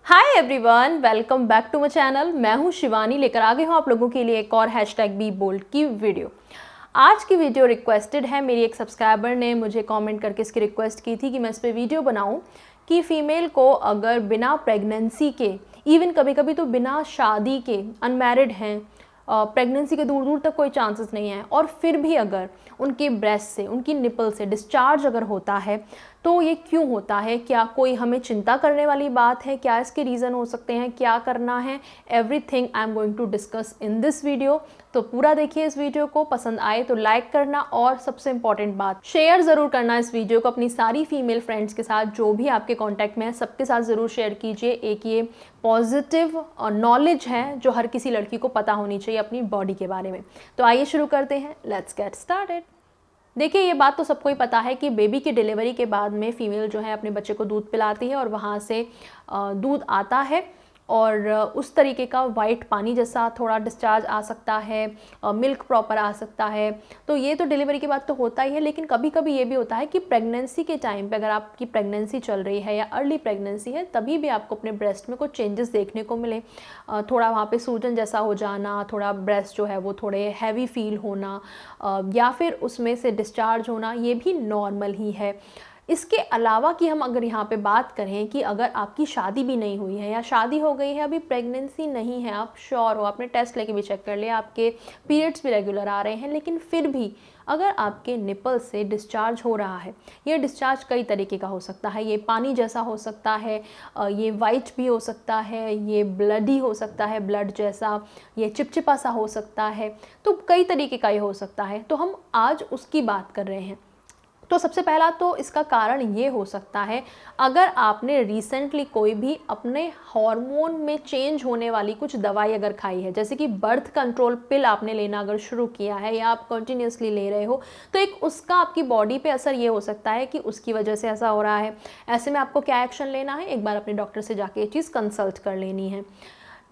Hi everyone, welcome back to my channel. मैं हूं शिवानी, लेकर आ गई हूं आप लोगों के लिए एक और #बी बोल्ड की वीडियो। आज की वीडियो रिक्वेस्टेड है। मेरी एक सब्सक्राइबर ने मुझे कमेंट करके इसकी रिक्वेस्ट की थी कि मैं इस पर वीडियो बनाऊं कि फ़ीमेल को अगर बिना प्रेगनेंसी के, इवन कभी कभी तो बिना शादी के, अनमैरिड हैं, प्रेगनेंसी के दूर दूर तक कोई चांसेस नहीं है, और फिर भी अगर उनके ब्रेस्ट से, उनकी निपल से डिस्चार्ज अगर होता है तो ये क्यों होता है? क्या कोई हमें चिंता करने वाली बात है? क्या इसके रीज़न हो सकते हैं? क्या करना है? Everything I am going to discuss in this video. तो पूरा देखिए इस वीडियो को। पसंद आए तो लाइक करना, और सबसे इंपॉर्टेंट बात, शेयर ज़रूर करना इस वीडियो को अपनी सारी फीमेल फ्रेंड्स के साथ, जो भी आपके कॉन्टैक्ट में है सबके साथ ज़रूर शेयर कीजिए। एक ये पॉजिटिव नॉलेज है जो हर किसी लड़की को पता होनी चाहिए अपनी बॉडी के बारे में। तो आइए शुरू करते हैं। Let's get started. देखिए, ये बात तो सबको ही पता है कि बेबी की डिलीवरी के बाद में फ़ीमेल जो है अपने बच्चे को दूध पिलाती है, और वहाँ से दूध आता है और उस तरीके का वाइट पानी जैसा थोड़ा डिस्चार्ज आ सकता है, मिल्क प्रॉपर आ सकता है। तो ये तो डिलीवरी के बाद तो होता ही है, लेकिन कभी कभी ये भी होता है कि प्रेगनेंसी के टाइम पे, अगर आपकी प्रेगनेंसी चल रही है या अर्ली प्रेगनेंसी है, तभी भी आपको अपने ब्रेस्ट में कुछ चेंजेस देखने को मिले। थोड़ा वहाँ पे सूजन जैसा हो जाना, थोड़ा ब्रेस्ट जो है वो थोड़े हैवी फील होना, या फिर उसमें से डिस्चार्ज होना, ये भी नॉर्मल ही है। इसके अलावा कि हम अगर यहाँ पे बात करें कि अगर आपकी शादी भी नहीं हुई है या शादी हो गई है, अभी प्रेगनेंसी नहीं है, आप श्योर हो, आपने टेस्ट लेके भी चेक कर लिया, आपके पीरियड्स भी रेगुलर आ रहे हैं, लेकिन फिर भी अगर आपके निपल से डिस्चार्ज हो रहा है, ये डिस्चार्ज कई तरीके का हो सकता है। ये पानी जैसा हो सकता है, ये वाइट भी हो सकता है, ये ब्लडी हो सकता है, ब्लड जैसा, ये चिपचिपा सा हो सकता है, तो कई तरीके का ये हो सकता है। तो हम आज उसकी बात कर रहे हैं। तो सबसे पहला तो इसका कारण ये हो सकता है, अगर आपने रिसेंटली कोई भी अपने हार्मोन में चेंज होने वाली कुछ दवाई अगर खाई है, जैसे कि बर्थ कंट्रोल पिल आपने लेना अगर शुरू किया है या आप कंटिन्यूसली ले रहे हो, तो एक उसका आपकी बॉडी पे असर ये हो सकता है कि उसकी वजह से ऐसा हो रहा है। ऐसे में आपको क्या एक्शन लेना है? एक बार अपने डॉक्टर से जाके ये चीज़ कंसल्ट कर लेनी है।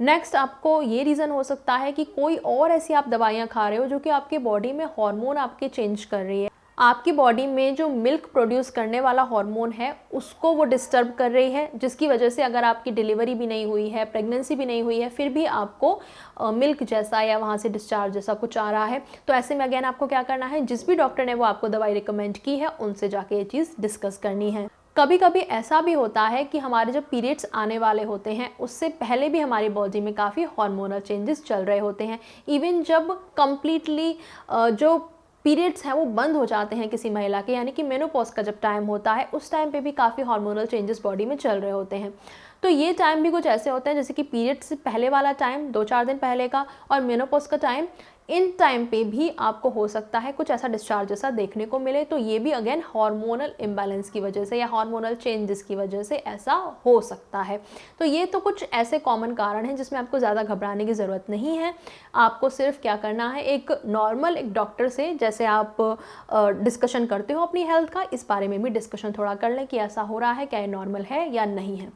नेक्स्ट, आपको ये रीज़न हो सकता है कि कोई और ऐसी आप दवाइयाँ खा रहे हो जो कि आपके बॉडी में हार्मोन आपके चेंज कर रही है। आपकी बॉडी में जो मिल्क प्रोड्यूस करने वाला हार्मोन है उसको वो डिस्टर्ब कर रही है, जिसकी वजह से अगर आपकी डिलीवरी भी नहीं हुई है, प्रेगनेंसी भी नहीं हुई है, फिर भी आपको मिल्क जैसा या वहाँ से डिस्चार्ज जैसा कुछ आ रहा है। तो ऐसे में अगेन आपको क्या करना है? जिस भी डॉक्टर ने वो आपको दवाई रिकमेंड की है उनसे जाके ये चीज़ डिस्कस करनी है। कभी कभी ऐसा भी होता है कि हमारे जब पीरियड्स आने वाले होते हैं उससे पहले भी हमारी बॉडी में काफ़ी हार्मोनल चेंजेस चल रहे होते हैं। इवन जब कम्प्लीटली जो पीरियड्स हैं वो बंद हो जाते हैं किसी महिला के, यानी कि मेनोपॉज का जब टाइम होता है, उस टाइम पे भी काफ़ी हार्मोनल चेंजेस बॉडी में चल रहे होते हैं। तो ये टाइम भी कुछ ऐसे होते हैं जैसे कि पीरियड्स से पहले वाला टाइम 2-4 दिन पहले का, और मेनोपॉज का टाइम, इन टाइम पे भी आपको हो सकता है कुछ ऐसा डिस्चार्ज जैसा देखने को मिले। तो ये भी अगेन हार्मोनल इम्बैलेंस की वजह से या हार्मोनल चेंजेस की वजह से ऐसा हो सकता है। तो ये तो कुछ ऐसे कॉमन कारण हैं जिसमें आपको ज़्यादा घबराने की ज़रूरत नहीं है। आपको सिर्फ क्या करना है, एक नॉर्मल एक डॉक्टर से, जैसे आप डिस्कशन करते हो अपनी हेल्थ का, इस बारे में भी डिस्कशन थोड़ा कर लें कि ऐसा हो रहा है, क्या ये नॉर्मल है या नहीं है।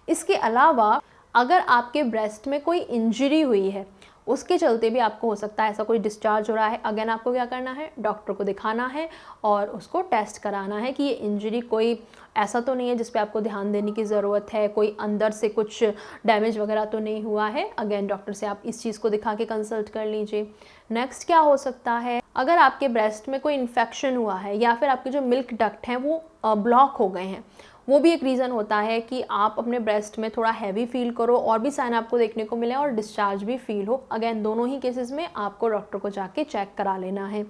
इसके अलावा अगर आपके ब्रेस्ट में कोई इंजरी हुई है, उसके चलते भी आपको हो सकता है ऐसा कोई डिस्चार्ज हो रहा है, अगेन आपको क्या करना है? डॉक्टर को दिखाना है और उसको टेस्ट कराना है कि ये इंजरी कोई ऐसा तो नहीं है जिस पे आपको ध्यान देने की ज़रूरत है, कोई अंदर से कुछ डैमेज वगैरह तो नहीं हुआ है। अगेन डॉक्टर से आप इस चीज़ को दिखा के कंसल्ट कर लीजिए। नेक्स्ट क्या हो सकता है? अगर आपके ब्रेस्ट में कोई इन्फेक्शन हुआ है या फिर आपके जो मिल्क डक्ट हैं वो ब्लॉक हो गए हैं, वो भी एक रीज़न होता है कि आप अपने ब्रेस्ट में थोड़ा हैवी फील करो और भी साइन आपको देखने को मिले और डिस्चार्ज भी फील हो। अगेन दोनों ही केसेस में आपको डॉक्टर को जाके चेक करा लेना है।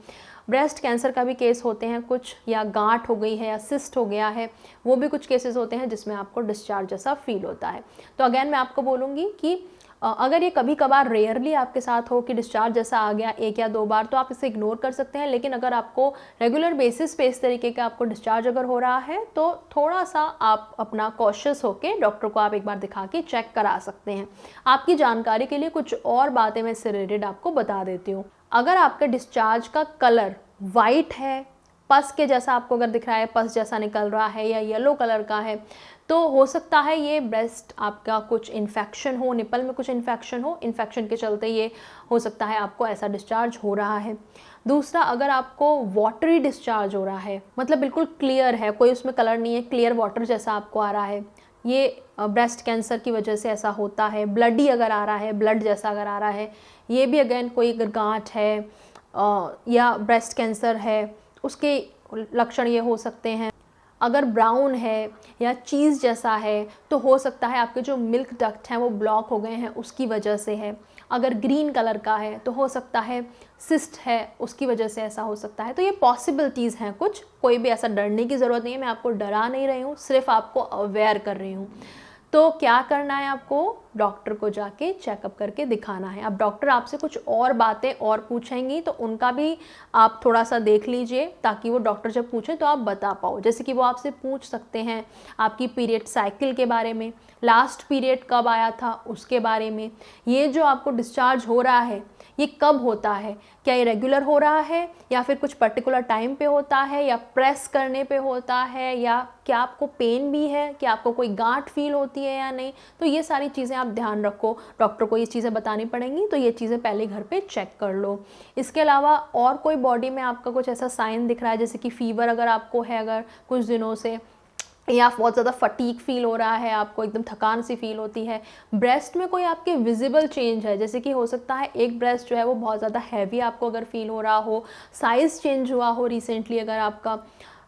ब्रेस्ट कैंसर का भी केस होते हैं कुछ, या गांठ हो गई है या सिस्ट हो गया है, वो भी कुछ केसेस होते हैं जिसमें आपको डिस्चार्ज जैसा फील होता है। तो अगेन मैं आपको बोलूँगी कि अगर ये कभी कभार रेयरली आपके साथ हो कि डिस्चार्ज जैसा आ गया 1 या 2 बार, तो आप इसे इग्नोर कर सकते हैं। लेकिन अगर आपको रेगुलर बेसिस पे इस तरीके का आपको डिस्चार्ज अगर हो रहा है, तो थोड़ा सा आप अपना कॉशियस होके डॉक्टर को आप एक बार दिखा के चेक करा सकते हैं। आपकी जानकारी के लिए कुछ और बातें मैं इससे रिलेटेड आपको बता देती हूँ। अगर आपका डिस्चार्ज का कलर वाइट है, पस के जैसा आपको अगर दिख रहा है, पस जैसा निकल रहा है, या येलो कलर का है, तो हो सकता है ये ब्रेस्ट आपका कुछ इन्फेक्शन हो, निपल में कुछ इन्फेक्शन हो, इन्फेक्शन के चलते ये हो सकता है आपको ऐसा डिस्चार्ज हो रहा है। दूसरा, अगर आपको वाटरी डिस्चार्ज हो रहा है, मतलब बिल्कुल क्लियर है, कोई उसमें कलर नहीं है, क्लियर वाटर जैसा आपको आ रहा है, ये ब्रेस्ट कैंसर की वजह से ऐसा होता है। ब्लडी अगर आ रहा है, ब्लड जैसा अगर आ रहा है, ये भी अगेन कोई अगर गांठ है या ब्रेस्ट कैंसर है, उसके लक्षण ये हो सकते हैं। अगर ब्राउन है या चीज़ जैसा है तो हो सकता है आपके जो मिल्क डक्ट हैं वो ब्लॉक हो गए हैं, उसकी वजह से है। अगर ग्रीन कलर का है तो हो सकता है सिस्ट है, उसकी वजह से ऐसा हो सकता है। तो ये पॉसिबिलिटीज़ हैं कुछ, कोई भी ऐसा डरने की ज़रूरत नहीं है। मैं आपको डरा नहीं रही हूँ, सिर्फ आपको अवेयर कर रही हूँ। तो क्या करना है, आपको डॉक्टर को जाके चेकअप करके दिखाना है। अब डॉक्टर आपसे कुछ और बातें और पूछेंगी तो उनका भी आप थोड़ा सा देख लीजिए, ताकि वो डॉक्टर जब पूछें तो आप बता पाओ। जैसे कि वो आपसे पूछ सकते हैं आपकी पीरियड साइकिल के बारे में, लास्ट पीरियड कब आया था उसके बारे में, ये जो आपको डिस्चार्ज हो रहा है ये कब होता है, क्या ये रेगुलर हो रहा है या फिर कुछ पर्टिकुलर टाइम पे होता है, या प्रेस करने पे होता है, या क्या आपको पेन भी है, क्या आपको कोई गांठ फील होती है या नहीं। तो ये सारी चीज़ें आप ध्यान रखो, डॉक्टर को ये चीज़ें बतानी पड़ेंगी, तो ये चीज़ें पहले घर पे चेक कर लो। इसके अलावा और कोई बॉडी में आपका कुछ ऐसा साइन दिख रहा है, जैसे कि फीवर अगर आपको है अगर कुछ दिनों से, या बहुत ज़्यादा फटीक फील हो रहा है, आपको एकदम थकान सी फील होती है, ब्रेस्ट में कोई आपके विजिबल चेंज है, जैसे कि हो सकता है एक ब्रेस्ट जो है वो बहुत ज़्यादा हैवी आपको अगर फील हो रहा हो, साइज़ चेंज हुआ हो रिसेंटली अगर आपका।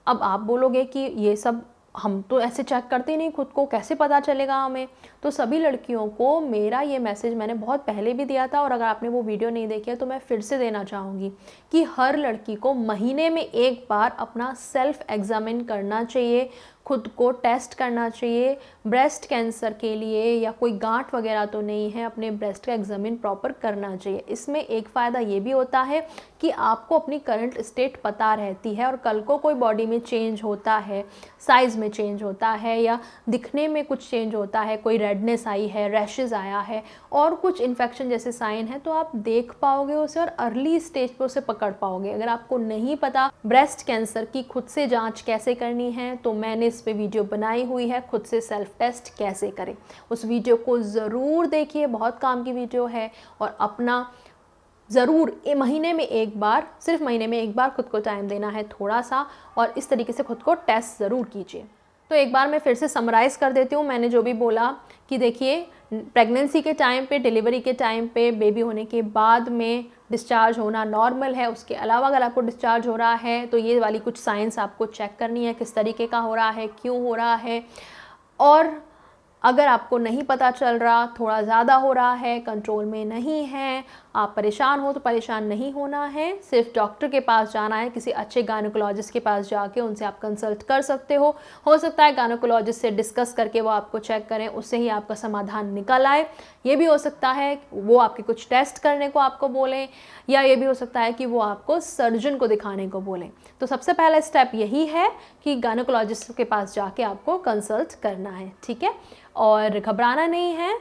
अब आप बोलोगे कि ये सब हम तो ऐसे चेक करते ही नहीं खुद को, कैसे पता चलेगा हमें। तो सभी लड़कियों को मेरा ये मैसेज मैंने बहुत पहले भी दिया था, और अगर आपने वो वीडियो नहीं देखी है तो मैं फिर से देना चाहूँगी कि हर लड़की को महीने में एक बार अपना सेल्फ एग्जामिन करना चाहिए, खुद को टेस्ट करना चाहिए ब्रेस्ट कैंसर के लिए, या कोई गांठ वगैरह तो नहीं है, अपने ब्रेस्ट का एग्जामिन प्रॉपर करना चाहिए। इसमें एक फ़ायदा ये भी होता है कि आपको अपनी करंट स्टेट पता रहती है, और कल को कोई बॉडी में चेंज होता है, साइज़ में चेंज होता है, या दिखने में कुछ चेंज होता है, कोई रेडनेस आई है, रैशेज़ आया है, और कुछ इन्फेक्शन जैसे साइन है, तो आप देख पाओगे उसे और अर्ली स्टेज पर उसे पकड़ पाओगे। अगर आपको नहीं पता ब्रेस्ट कैंसर की खुद से जाँच कैसे करनी है, तो मैंने इस पे वीडियो बनाई हुई है, खुद से सेल्फ टेस्ट कैसे करें, उस वीडियो को ज़रूर देखिए, बहुत काम की वीडियो है। और अपना ज़रूर महीने में एक बार, सिर्फ महीने में एक बार खुद को टाइम देना है थोड़ा सा, और इस तरीके से खुद को टेस्ट ज़रूर कीजिए। तो एक बार मैं फिर से समराइज़ कर देती हूँ मैंने जो भी बोला, कि देखिए प्रेगनेंसी के टाइम पे, डिलीवरी के टाइम पे, बेबी होने के बाद में डिस्चार्ज होना नॉर्मल है। उसके अलावा अगर आपको डिस्चार्ज हो रहा है तो ये वाली कुछ साइंस आपको चेक करनी है, किस तरीके का हो रहा है, क्यों हो रहा है। और अगर आपको नहीं पता चल रहा, थोड़ा ज़्यादा हो रहा है, कंट्रोल में नहीं है, आप परेशान हो, तो परेशान नहीं होना है, सिर्फ डॉक्टर के पास जाना है, किसी अच्छे गायनेकोलॉजिस्ट के पास जाके उनसे आप कंसल्ट कर सकते हो सकता है गायनेकोलॉजिस्ट से डिस्कस करके वो आपको चेक करें, उससे ही आपका समाधान निकल आए। ये भी हो सकता है वो आपके कुछ टेस्ट करने को आपको बोलें, या ये भी हो सकता है कि वो आपको सर्जन को दिखाने को बोलें। तो सबसे पहला स्टेप यही है कि गायनेकोलॉजिस्ट के पास जाके आपको कंसल्ट करना है, ठीक है। और घबराना नहीं है,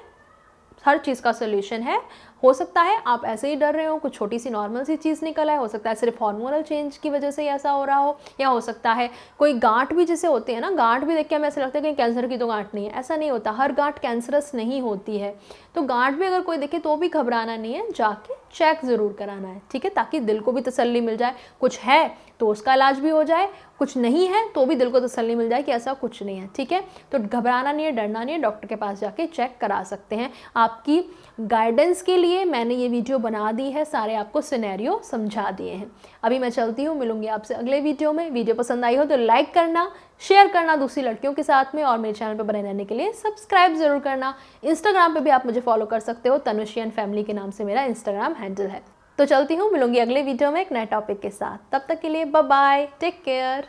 हर चीज़ का सोल्यूशन है। हो सकता है आप ऐसे ही डर रहे हो, कुछ छोटी सी नॉर्मल सी चीज़ निकल आए, हो सकता है सिर्फ हार्मोनल चेंज की वजह से ऐसा हो रहा हो, या हो सकता है कोई गांठ भी जैसे होती है ना, गांठ भी देख के हमें ऐसा लगता है कि कैंसर की तो गांठ नहीं है, ऐसा नहीं होता, हर गांठ कैंसरस नहीं होती है। तो गांठ भी अगर कोई देखे तो भी घबराना नहीं है, जाके चेक ज़रूर कराना है, ठीक है, ताकि दिल को भी तसल्ली मिल जाए, कुछ है तो उसका इलाज भी हो जाए, कुछ नहीं है तो भी दिल को तसल्ली मिल जाए कि ऐसा कुछ नहीं है, ठीक है। तो घबराना नहीं है, डरना नहीं है, डॉक्टर के पास जाके चेक करा सकते हैं। आपकी गाइडेंस के लिए मैंने ये वीडियो बना दी है, सारे आपको सिनेरियो समझा दिए हैं। अभी मैं चलती हूँ, मिलूंगी आपसे अगले वीडियो में। वीडियो पसंद आई हो तो लाइक करना, शेयर करना दूसरी लड़कियों के साथ में, और मेरे चैनल पर बने रहने के लिए सब्सक्राइब जरूर करना। इंस्टाग्राम पे भी आप मुझे फॉलो कर सकते हो, तनुश्री एंड फैमिली के नाम से मेरा इंस्टाग्राम हैंडल है। तो चलती हूँ, मिलूंगी अगले वीडियो में एक नए टॉपिक के साथ। तब तक के लिए बाय बाय, टेक केयर।